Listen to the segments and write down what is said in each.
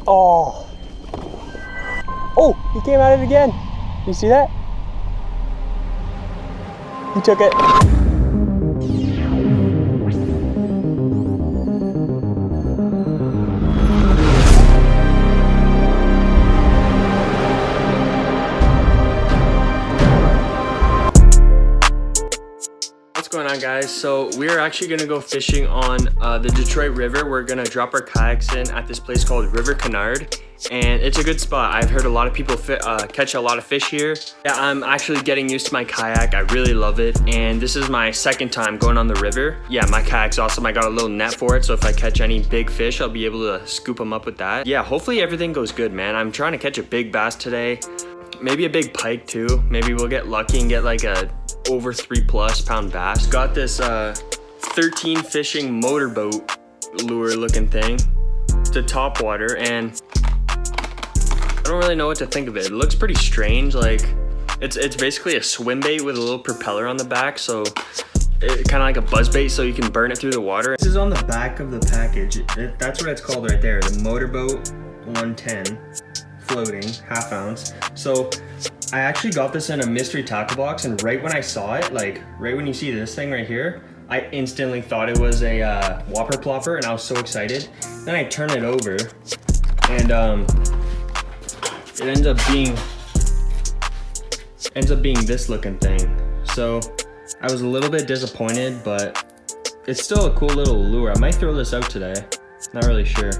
Oh. Oh, he came at it again. You see that? He took it. What's going on, guys? So we're actually gonna go fishing on the Detroit River. We're gonna drop our kayaks in at this place called River Canard, and it's a good spot. I've heard a lot of people catch a lot of fish here. Yeah, I'm actually getting used to my kayak. I really love it, and this is my second time going on the river. Yeah, my kayak's awesome. I got a little net for it, so if I catch any big fish, I'll be able to scoop them up with that. Yeah, hopefully everything goes good, man. I'm trying to catch a big bass today. Maybe a big pike too. Maybe we'll get lucky and get like a over 3+ pound bass. Got this 13 fishing motorboat lure looking thing. It's a top water, and I don't really know what to think of it. It looks pretty strange. Like it's basically a swim bait with a little propeller on the back, so it kind of like a buzz bait, so you can burn it through the water. This is on the back of the package. That's what it's called right there, the Motorboat 110 floating, half ounce. So I actually got this in a mystery tackle box, and right when I saw it, like right when you see this thing right here, I instantly thought it was a whopper plopper, and I was so excited. Then I turn it over, and it ends up being this looking thing. So I was a little bit disappointed, but it's still a cool little lure. I might throw this out today, not really sure.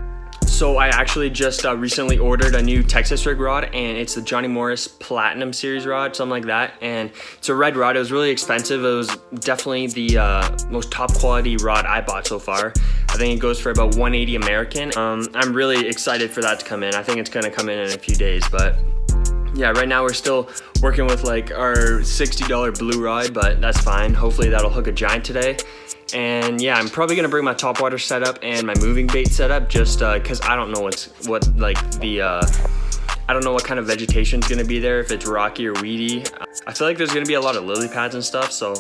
So I actually just recently ordered a new Texas rig rod, and it's the Johnny Morris Platinum Series rod, something like that. And it's a red rod. It was really expensive. It was definitely the most top quality rod I bought so far. I think it goes for about $180 American. I'm really excited for that to come in. I think it's gonna come in a few days, but yeah, right now we're still working with like our $60 blue rod, but that's fine. Hopefully that'll hook a giant today. And yeah, I'm probably gonna bring my topwater setup and my moving bait setup, just cause I don't know I don't know what kind of vegetation's gonna be there, if it's rocky or weedy. I feel like there's gonna be a lot of lily pads and stuff, so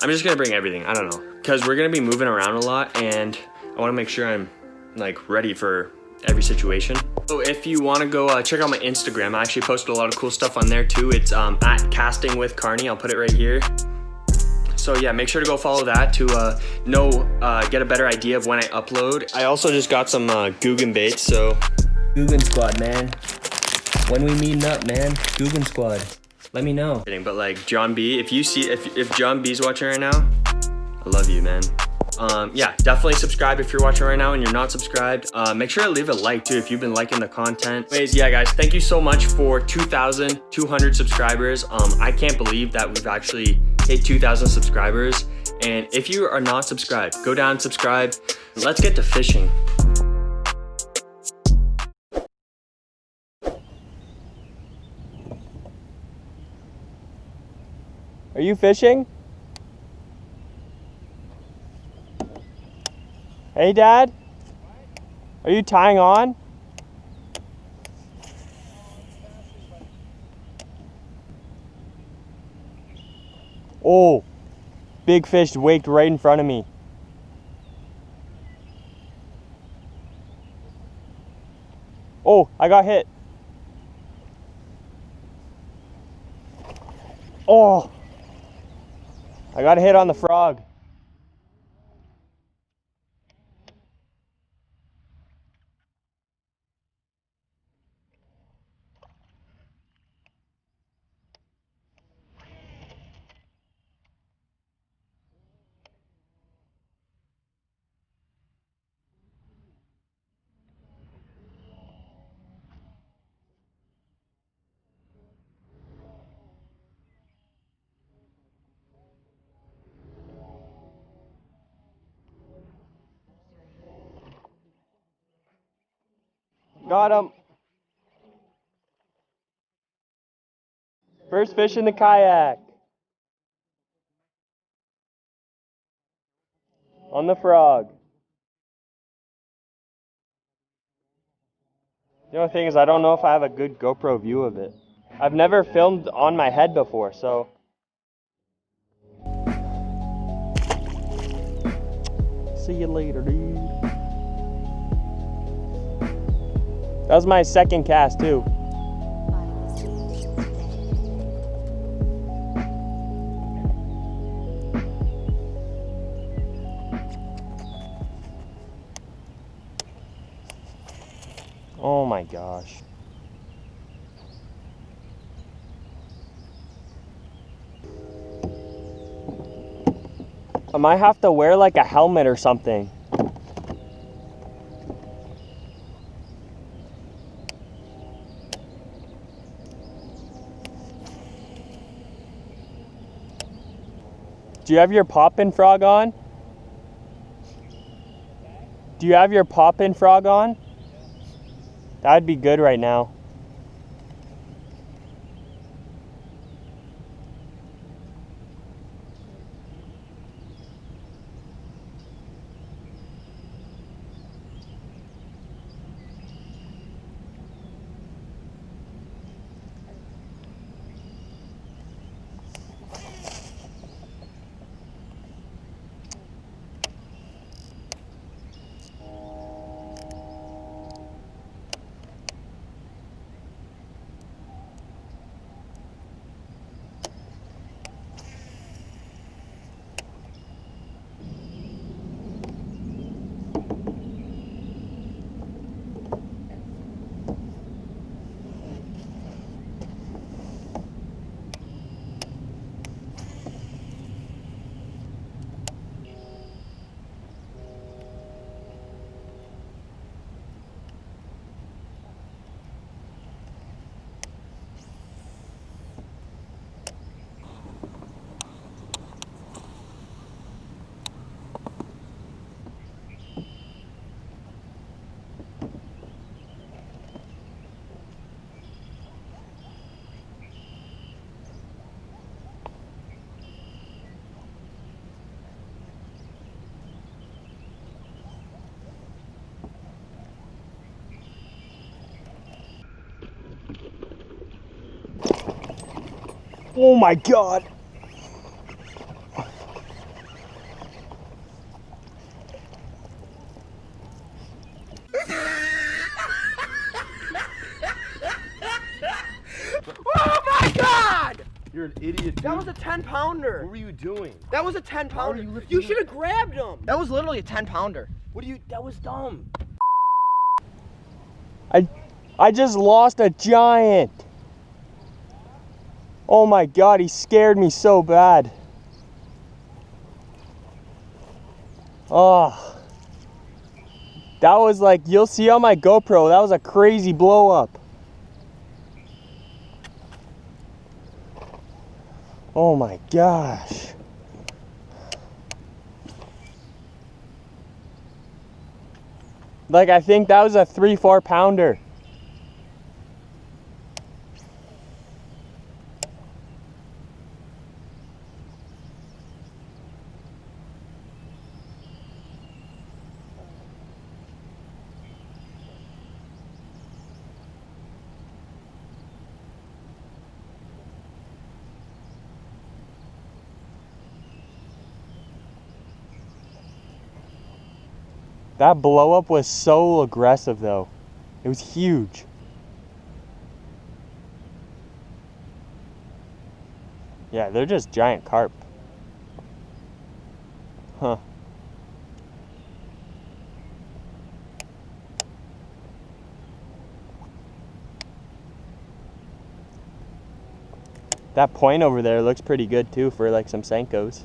I'm just gonna bring everything. I don't know, cause we're gonna be moving around a lot, and I wanna make sure I'm like ready for every situation. So if you want to go check out my Instagram, I actually posted a lot of cool stuff on there too. It's at Casting with Carney. I'll put it right here. So yeah, make sure to go follow that to get a better idea of when I upload. I also just got some Guggen baits, so Guggen Squad, man. When we meeting up, man? Guggen Squad. Let me know. But like John B, if John B's watching right now, I love you, man. Yeah, definitely subscribe if you're watching right now and you're not subscribed. Make sure to leave a like too if you've been liking the content. Anyways, yeah guys, thank you so much for 2,200 subscribers. I can't believe that we've actually hit 2,000 subscribers. And if you are not subscribed, go down and subscribe. Let's get to fishing. Are you fishing? Hey, Dad? Are you tying on? Oh, big fish waked right in front of me. Oh, I got hit. Oh, I got hit on the frog. Got him. First fish in the kayak. On the frog. The only thing is I don't know if I have a good GoPro view of it. I've never filmed on my head before, so. See you later, dude. That was my second cast too. Oh my gosh. I might have to wear like a helmet or something. Do you have your poppin' frog on? Do you have your poppin' frog on? That'd be good right now. Oh my God. Oh my God! You're an idiot, dude. That was a 10-pounder. What were you doing? That was a 10-pounder. you lifting You it? should have grabbed him. That was literally a 10-pounder. That was dumb. I just lost a giant. Oh my God, he scared me so bad. Oh. That was like, you'll see on my GoPro, that was a crazy blow up. Oh my gosh. Like, I think that was a 3-4 pounder. That blow up was so aggressive though. It was huge. Yeah, they're just giant carp. Huh. That point over there looks pretty good too for like some Senkos.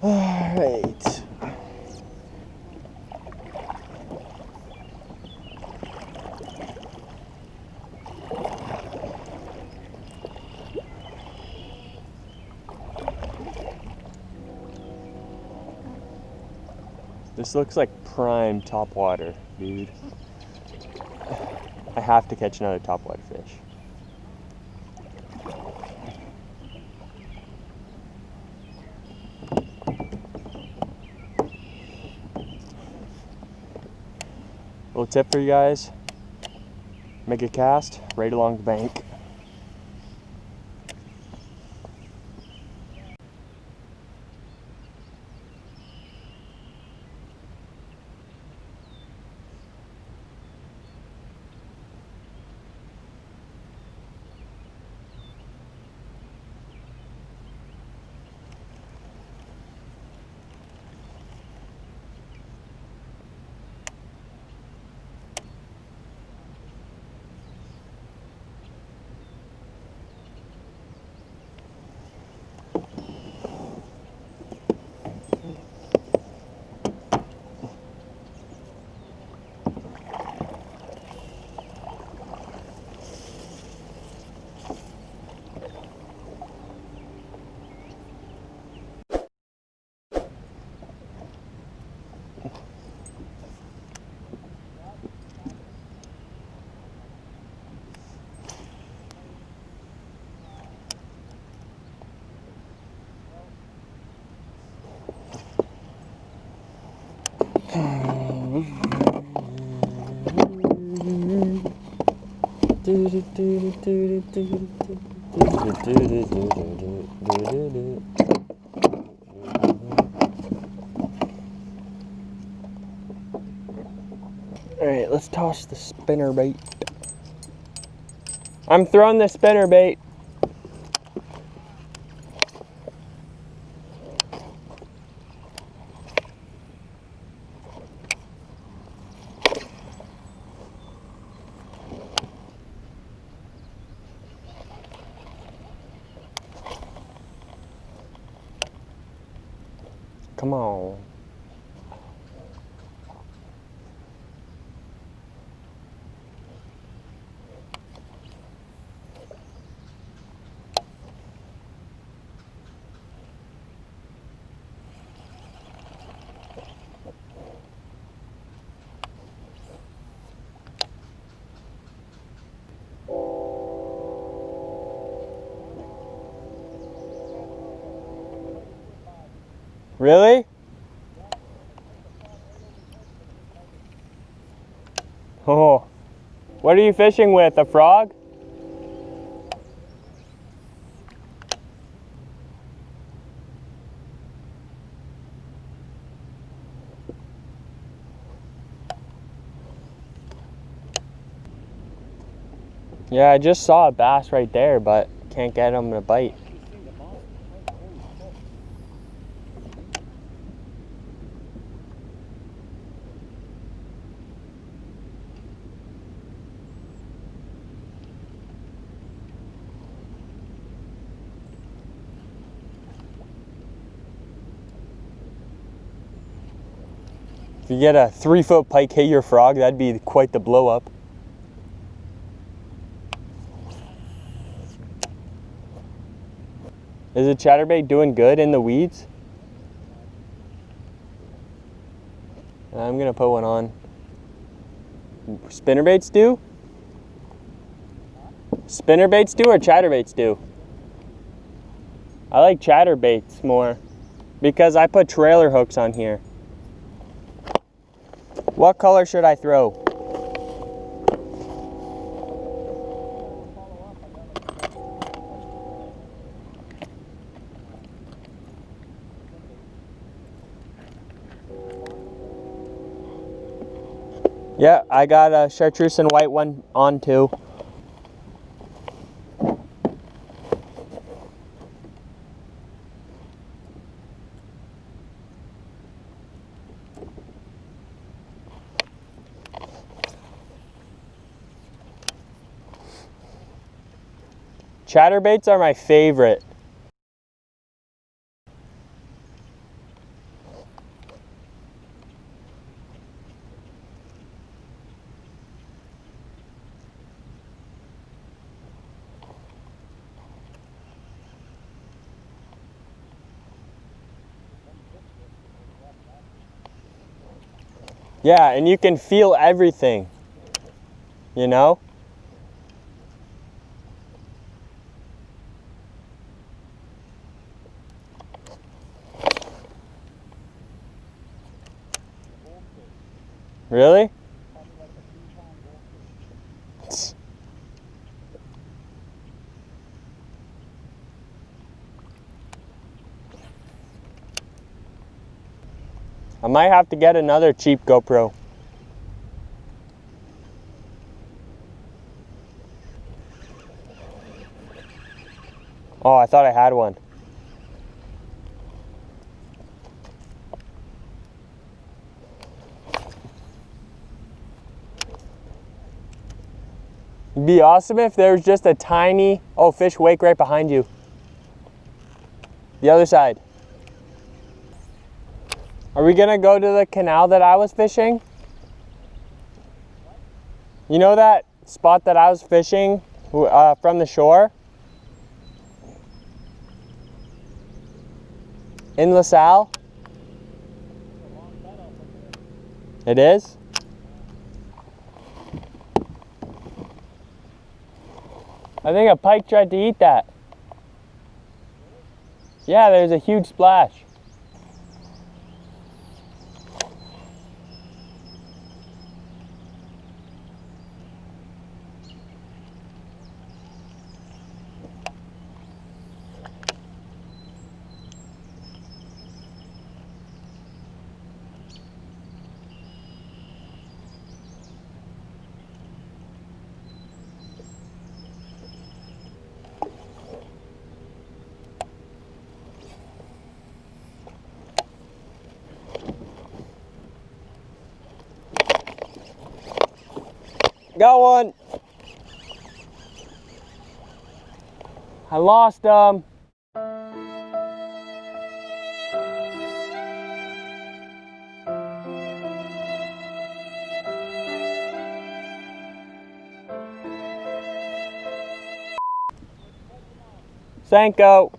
All right. This looks like prime topwater, dude. I have to catch another topwater fish. Little tip for you guys, make a cast right along the bank. Alright, let's toss the spinnerbait. I'm throwing the spinnerbait. Come on. Really? Oh, what are you fishing with? A frog? Yeah, I just saw a bass right there, but can't get him to bite. If you get a 3-foot pike hit your frog, that'd be quite the blow up. Is the chatterbait doing good in the weeds? I'm gonna put one on. Spinnerbaits do? Spinnerbaits do or chatterbaits do? I like chatterbaits more because I put trailer hooks on here. What color should I throw? Yeah, I got a chartreuse and white one on too. Chatterbaits are my favorite. Yeah, and you can feel everything, you know? Really? I might have to get another cheap GoPro. Oh, I thought I had one. It'd be awesome if there was just a tiny, oh, fish wake right behind you. The other side. Are we gonna go to the canal that I was fishing? You know that spot that I was fishing from the shore? In LaSalle? It is? I think a pike tried to eat that. Yeah, there's a huge splash. Got one. I lost them. Senko.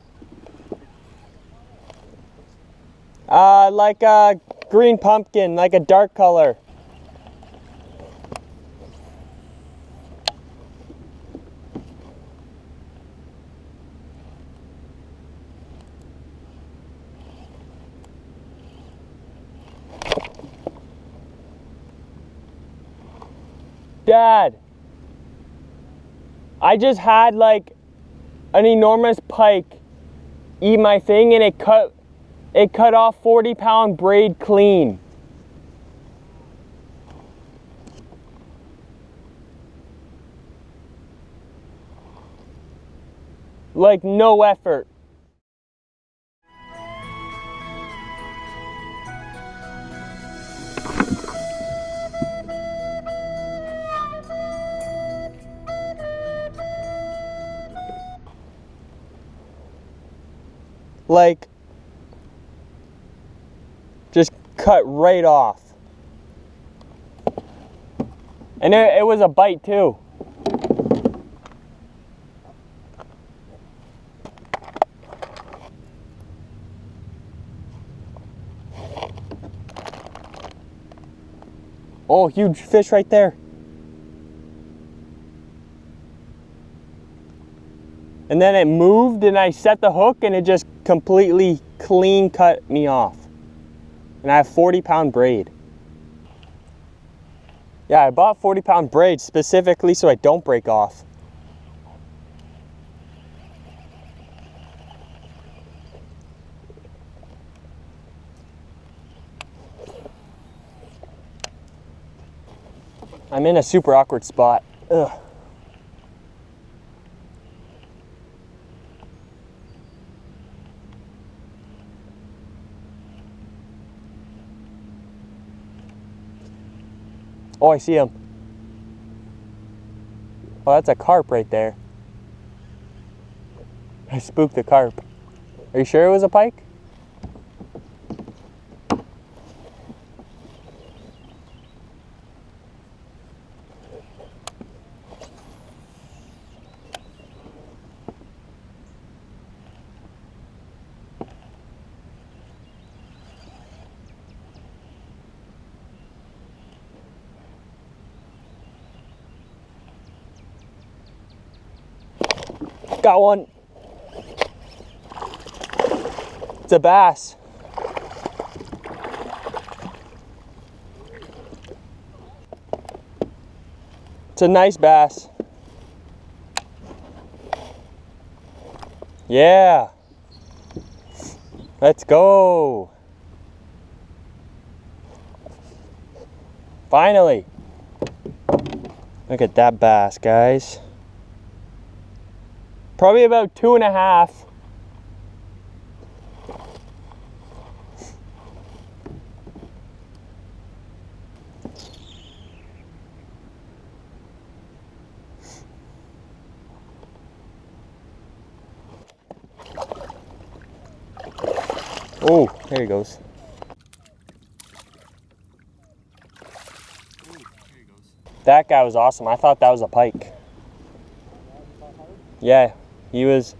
Like a green pumpkin, like a dark color. Dad, I just had like an enormous pike eat my thing and it cut off 40-pound braid clean. Like no effort. Like, just cut right off. And it was a bite too. Oh, huge fish right there. And then it moved and I set the hook and it just completely clean cut me off. And I have 40-pound braid. Yeah, I bought 40-pound braid specifically so I don't break off. I'm in a super awkward spot. Ugh. Oh, I see him. Oh, that's a carp right there. I spooked the carp. Are you sure it was a pike? Got one. It's a bass. It's a nice bass. Yeah. Let's go. Finally. Look at that bass, guys. Probably about 2.5. Oh, there he goes. That guy was awesome. I thought that was a pike. Yeah, he was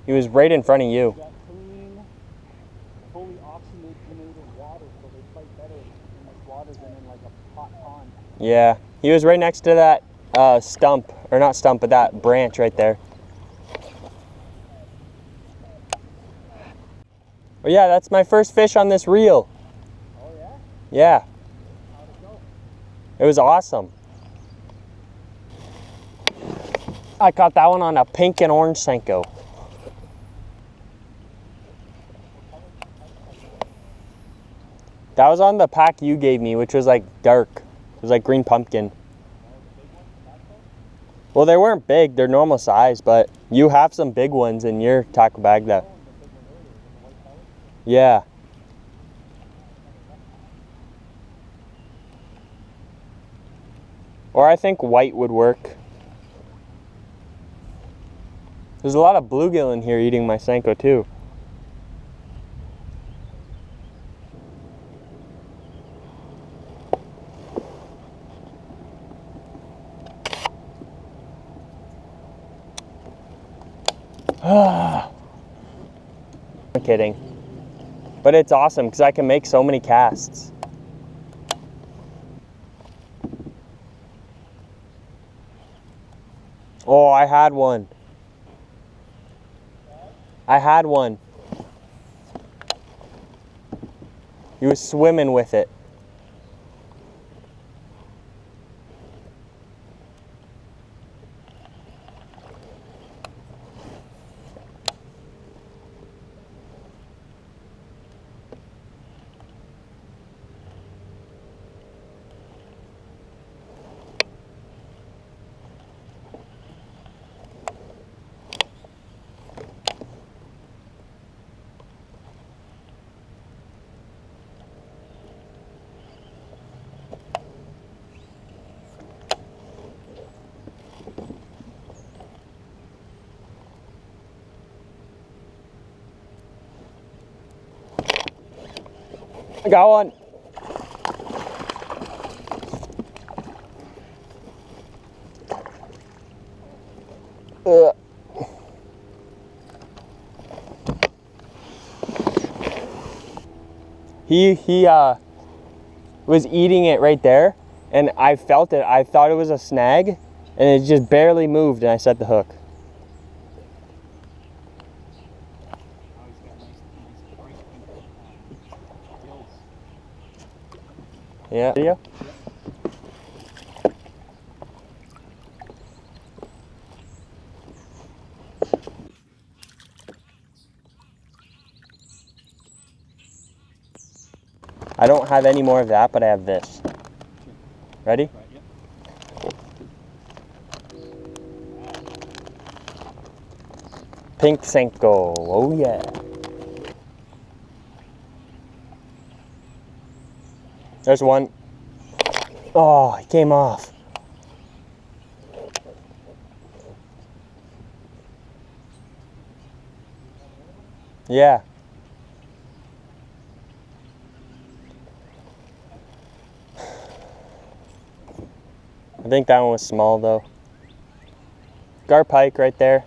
right in front of you. Clean, fully oxygenated water, so they fight better in this water than in like a hot pond. Yeah, he was right next to that stump, or not stump, but that branch right there. Oh yeah, that's my first fish on this reel. Oh yeah? Yeah. How'd it go? It was awesome. I caught that one on a pink and orange Senko. That was on the pack you gave me, which was like dark. It was like green pumpkin. Well, they weren't big, they're normal size, but you have some big ones in your tackle bag that. Yeah. Or I think white would work. There's a lot of bluegill in here eating my Senko too. I'm kidding. But it's awesome because I can make so many casts. Oh, I had one. I had one. He was swimming with it. I got one. He was eating it right there, and I felt it. I thought it was a snag, and it just barely moved, and I set the hook. Yeah. Video? I don't have any more of that, but I have this. Ready? Pink Senko. Oh yeah. There's one. Oh, he came off. Yeah. I think that one was small though. Gar pike right there.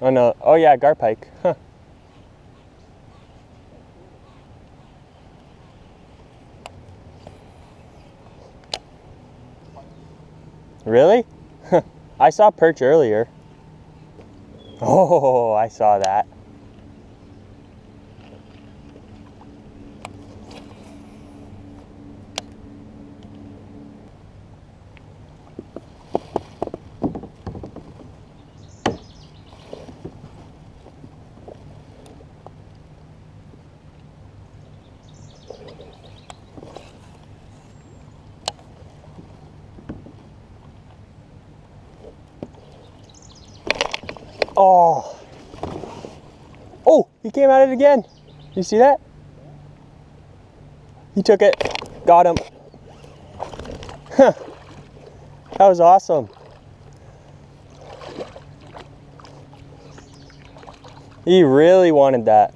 Oh no, oh yeah, gar pike. Huh. Really? I saw perch earlier. Oh, I saw that. Oh. Oh, he came at it again. You see that? He took it. Got him. Huh. That was awesome. He really wanted that.